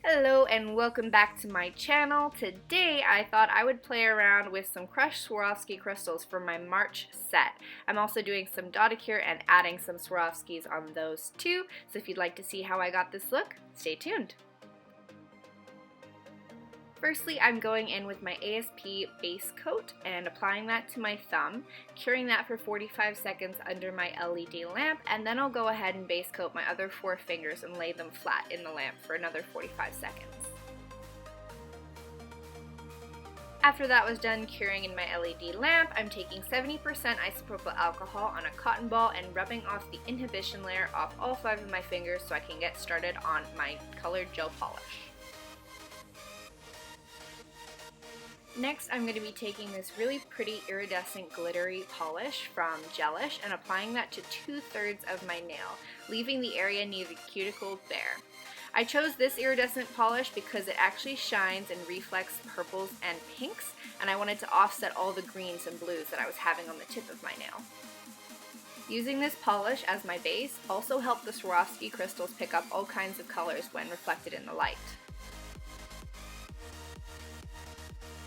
Hello and welcome back to my channel. Today I thought I would play around with some crushed Swarovski crystals for my March set. I'm also doing some Dotticure and adding some Swarovskis on those too, so if you'd like to see how I got this look, stay tuned. Firstly, I'm going in with my ASP base coat and applying that to my thumb, curing that for 45 seconds under my LED lamp, and then I'll go ahead and base coat my other 4 fingers and lay them flat in the lamp for another 45 seconds. After that was done curing in my LED lamp, I'm taking 70% isopropyl alcohol on a cotton ball and rubbing off the inhibition layer off all 5 of my fingers so I can get started on my colored gel polish. Next, I'm going to be taking this really pretty iridescent glittery polish from Gelish and applying that to 2/3 of my nail, leaving the area near the cuticle bare. I chose this iridescent polish because it actually shines and reflects purples and pinks, and I wanted to offset all the greens and blues that I was having on the tip of my nail. Using this polish as my base also helped the Swarovski crystals pick up all kinds of colors when reflected in the light.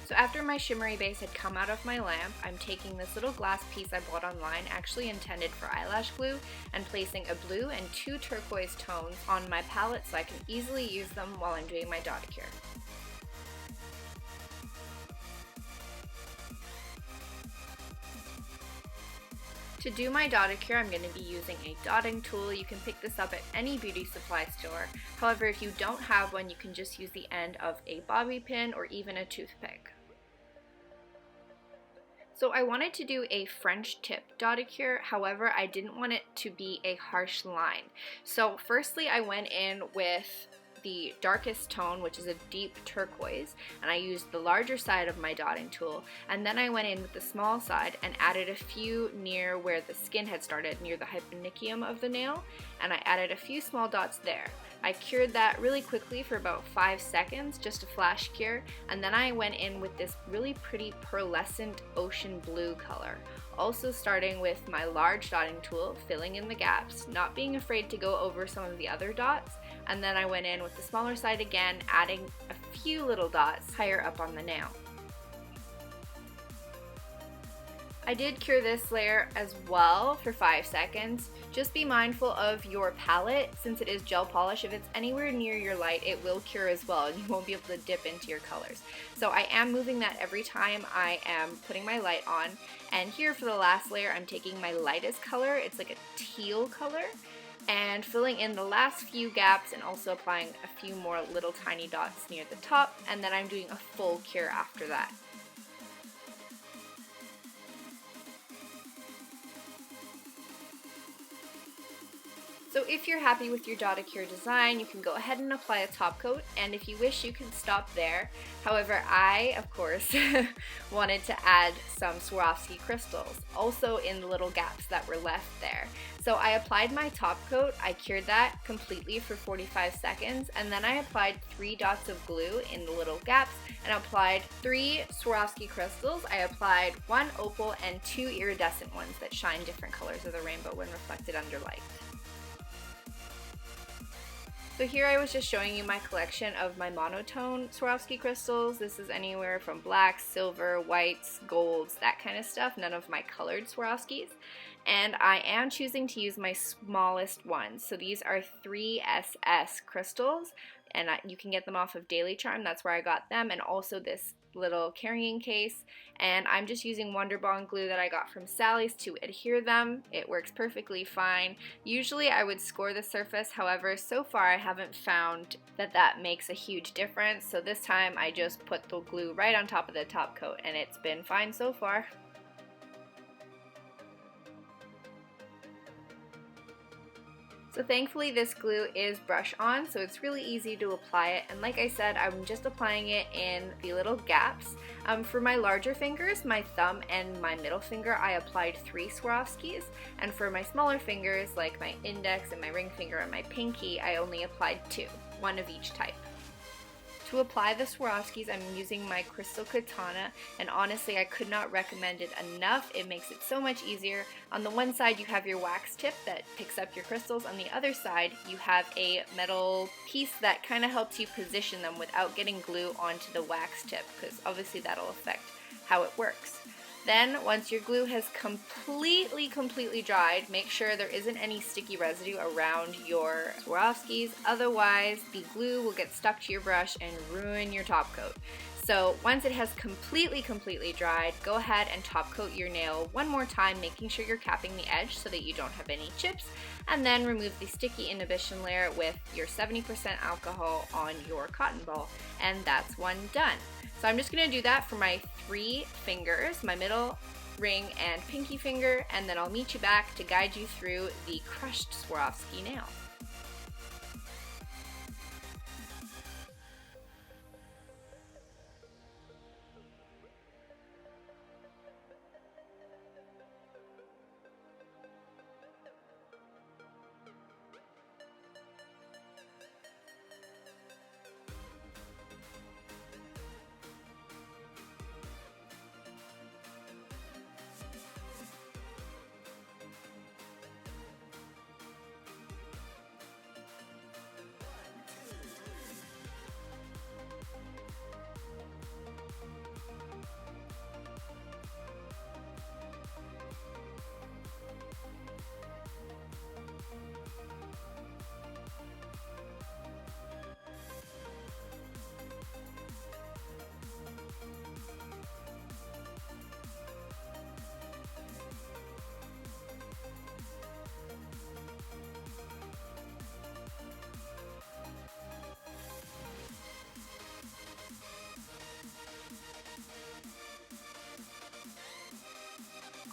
So after my shimmery base had come out of my lamp, I'm taking this little glass piece I bought online, actually intended for eyelash glue, and placing a blue and 2 turquoise tones on my palette so I can easily use them while I'm doing my Dotticure. To do my Dotticure, I'm going to be using a dotting tool. You can pick this up at any beauty supply store. However, if you don't have one, you can just use the end of a bobby pin or even a toothpick. So I wanted to do a French tip Dotticure, however I didn't want it to be a harsh line. So firstly I went in with the darkest tone, which is a deep turquoise, and I used the larger side of my dotting tool, and then I went in with the small side and added a few near where the skin had started, near the hyponychium of the nail, and I added a few small dots there. I cured that really quickly for about 5 seconds, just a flash cure, and then I went in with this really pretty pearlescent ocean blue color. Also starting with my large dotting tool, filling in the gaps, not being afraid to go over some of the other dots, and then I went in with the smaller side again, adding a few little dots higher up on the nail. I did cure this layer as well for 5 seconds. Just be mindful of your palette, since it is gel polish. If it's anywhere near your light, it will cure as well and you won't be able to dip into your colors. So I am moving that every time I am putting my light on. And here for the last layer, I'm taking my lightest color, it's like a teal color, and filling in the last few gaps and also applying a few more little tiny dots near the top, and then I'm doing a full cure after that. So if you're happy with your Dotticure design, you can go ahead and apply a top coat, and if you wish you can stop there. However, I, of course, wanted to add some Swarovski crystals, also in the little gaps that were left there. So I applied my top coat, I cured that completely for 45 seconds, and then I applied 3 dots of glue in the little gaps, and applied 3 Swarovski crystals. I applied 1 opal and 2 iridescent ones that shine different colors of the rainbow when reflected under light. So here I was just showing you my collection of my monotone Swarovski crystals. This is anywhere from blacks, silver, whites, golds, that kind of stuff, none of my colored Swarovskis. And I am choosing to use my smallest ones. So these are 3SS crystals, and you can get them off of Daily Charm, that's where I got them, and also this little carrying case, and I'm just using Wonder Bond glue that I got from Sally's to adhere them. It works perfectly fine. Usually I would score the surface, however so far I haven't found that makes a huge difference, so this time I just put the glue right on top of the top coat and it's been fine so far. So thankfully this glue is brush on, so it's really easy to apply it, and like I said, I'm just applying it in the little gaps. For my larger fingers, my thumb and my middle finger, I applied 3 Swarovskis, and for my smaller fingers, like my index and my ring finger and my pinky, I only applied 2, one of each type. To apply the Swarovskis, I'm using my Crystal Katana, and honestly I could not recommend it enough. It makes it so much easier. On the one side you have your wax tip that picks up your crystals. On the other side you have a metal piece that kind of helps you position them without getting glue onto the wax tip, because obviously that'll affect how it works. Then, once your glue has completely dried, make sure there isn't any sticky residue around your Swarovskis, otherwise the glue will get stuck to your brush and ruin your top coat. So once it has completely dried, go ahead and top coat your nail one more time, making sure you're capping the edge so that you don't have any chips, and then remove the sticky inhibition layer with your 70% alcohol on your cotton ball, and that's one done. So I'm just going to do that for my 3 fingers, my middle, ring, and pinky finger, and then I'll meet you back to guide you through the crushed Swarovski nail.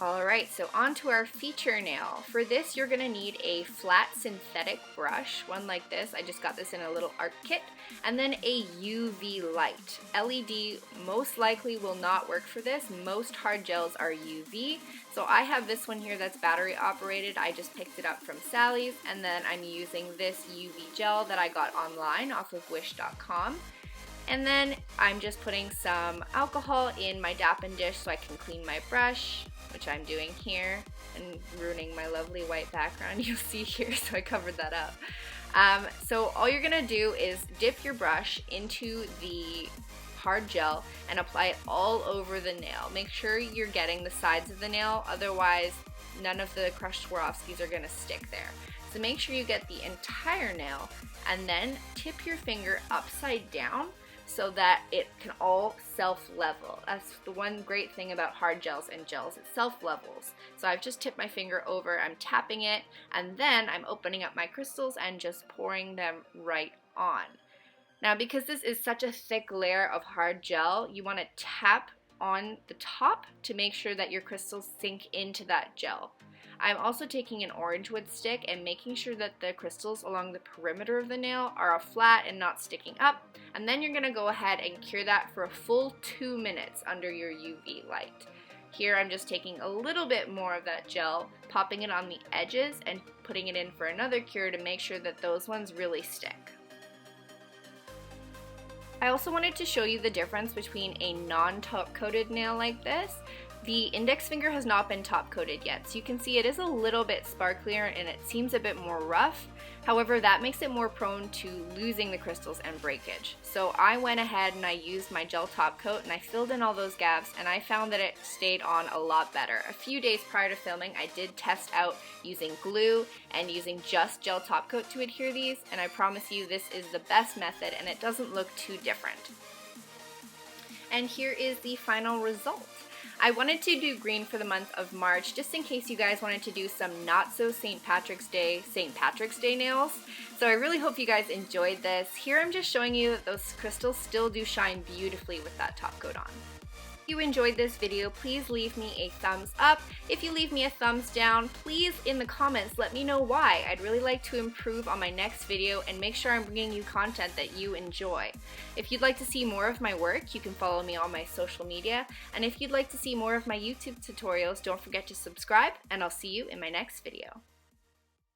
Alright, so on to our feature nail. For this you're going to need a flat synthetic brush, one like this. I just got this in a little art kit. And then a UV light. LED most likely will not work for this. Most hard gels are UV. So I have this one here that's battery operated. I just picked it up from Sally's, and then I'm using this UV gel that I got online off of wish.com. And then I'm just putting some alcohol in my Dappen dish so I can clean my brush, which I'm doing here, and ruining my lovely white background you'll see here, so I covered that up. So all you're gonna do is dip your brush into the hard gel and apply it all over the nail. Make sure you're getting the sides of the nail, otherwise none of the crushed Swarovskis are gonna stick there. So make sure you get the entire nail, and then tip your finger upside down so that it can all self-level. That's the one great thing about hard gels and gels, it self-levels. So I've just tipped my finger over, I'm tapping it, and then I'm opening up my crystals and just pouring them right on. Now because this is such a thick layer of hard gel, you want to tap on the top to make sure that your crystals sink into that gel. I'm also taking an orange wood stick and making sure that the crystals along the perimeter of the nail are flat and not sticking up, and then you're going to go ahead and cure that for a full 2 minutes under your UV light. Here I'm just taking a little bit more of that gel, popping it on the edges and putting it in for another cure to make sure that those ones really stick. I also wanted to show you the difference between a non-top coated nail like this. The index finger has not been top coated yet, so you can see it is a little bit sparklier and it seems a bit more rough. However, that makes it more prone to losing the crystals and breakage. So I went ahead and I used my gel top coat and I filled in all those gaps, and I found that it stayed on a lot better. A few days prior to filming, I did test out using glue and using just gel top coat to adhere these, and I promise you this is the best method and it doesn't look too different. And here is the final result. I wanted to do green for the month of March just in case you guys wanted to do some not so St. Patrick's Day nails. So I really hope you guys enjoyed this. Here I'm just showing you that those crystals still do shine beautifully with that top coat on. If you enjoyed this video, please leave me a thumbs up. If you leave me a thumbs down, please in the comments let me know why. I'd really like to improve on my next video and make sure I'm bringing you content that you enjoy. If you'd like to see more of my work, you can follow me on my social media. And if you'd like to see more of my YouTube tutorials, don't forget to subscribe, and I'll see you in my next video.